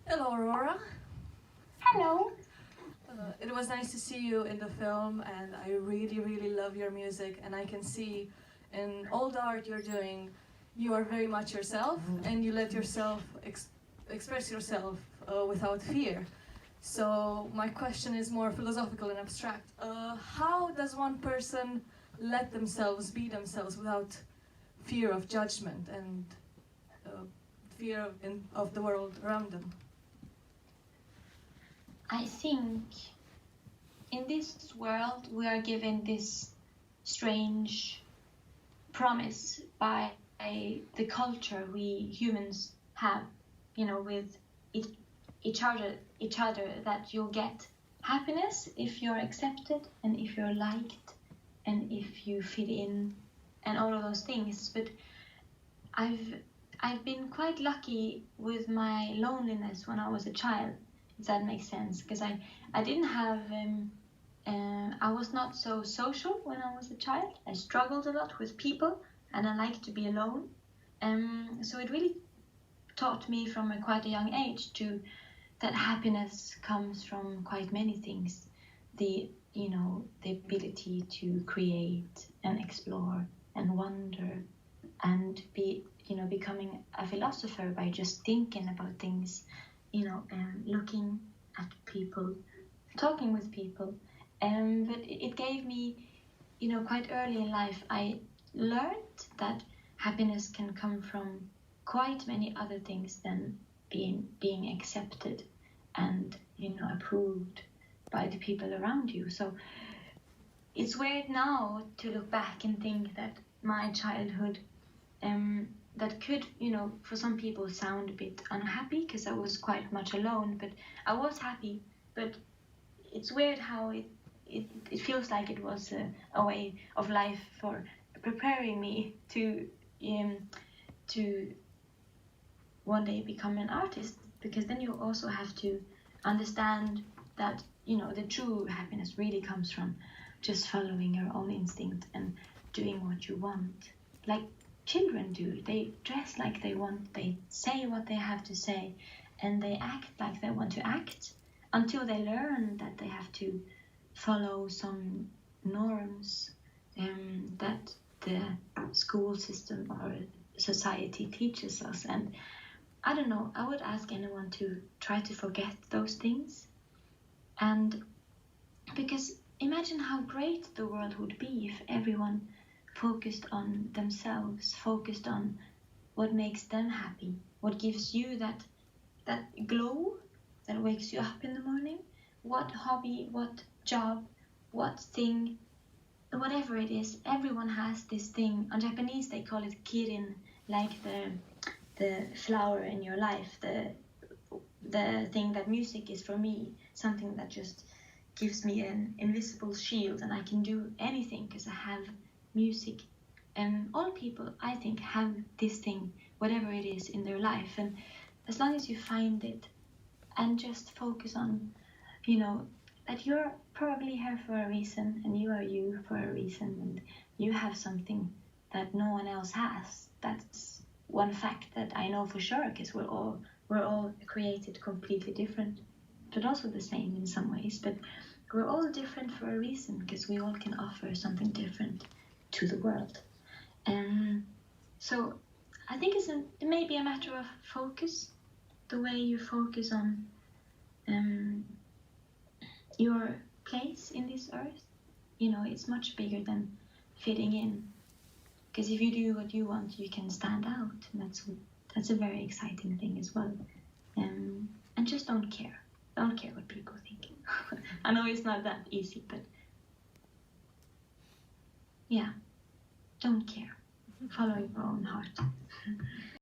Hello, Aurora. Hello. It was nice to see you in the film, and I really, really love your music. And I can see in all the art you're doing, you are very much yourself, and you let yourself express yourself without fear. So my question is more philosophical and abstract. How does one person let themselves be themselves without fear of judgment and fear of the world around them? I think in this world we are given this strange promise by the culture we humans have, with each other that you'll get happiness if you're accepted and if you're liked and if you fit in and all of those things. But I've been quite lucky with my loneliness when I was a child, if that makes sense, because I didn't have I was not so social when I was a child. I struggled a lot with people and I liked to be alone. So it really taught me from quite a young age that happiness comes from quite many things. The ability to create and explore and wonder and becoming a philosopher by just thinking about things, and looking at people, talking with people. But it gave me, quite early in life, I learned that happiness can come from quite many other things than being accepted and approved by the people around you. So it's weird now to look back and think that my childhood, that could, for some people sound a bit unhappy because I was quite much alone, but I was happy. But it's weird how it feels like it was a way of life for preparing me to one day become an artist, because then you also have to understand that the true happiness really comes from just following your own instinct and doing what you want, like children do. They dress like they want, they say what they have to say, and they act like they want to act until they learn that they have to follow some norms that the school system or society teaches us. And I don't know, I would ask anyone to try to forget those things. And because imagine how great the world would be if everyone focused on themselves, focused on what makes them happy, what gives you that glow that wakes you up in the morning. What hobby, what job, what thing, whatever it is, everyone has this thing. In Japanese they call it kirin, like the flower in your life, the thing that music is for me, something that just gives me an invisible shield and I can do anything because I have music. And all people, I think, have this thing, whatever it is in their life. And as long as you find it and just focus on, that you're probably here for a reason and you are you for a reason and you have something that no one else has. That's one fact that I know for sure, because we're all created completely different, but also the same in some ways. But we're all different for a reason, because we all can offer something different to the world. And so I think it may be a matter of focus, the way you focus on your place in this earth. It's much bigger than fitting in, because if you do what you want, you can stand out, and that's a very exciting thing as well. And just don't care what people think. I know it's not that easy, but yeah, don't care, follow your own heart.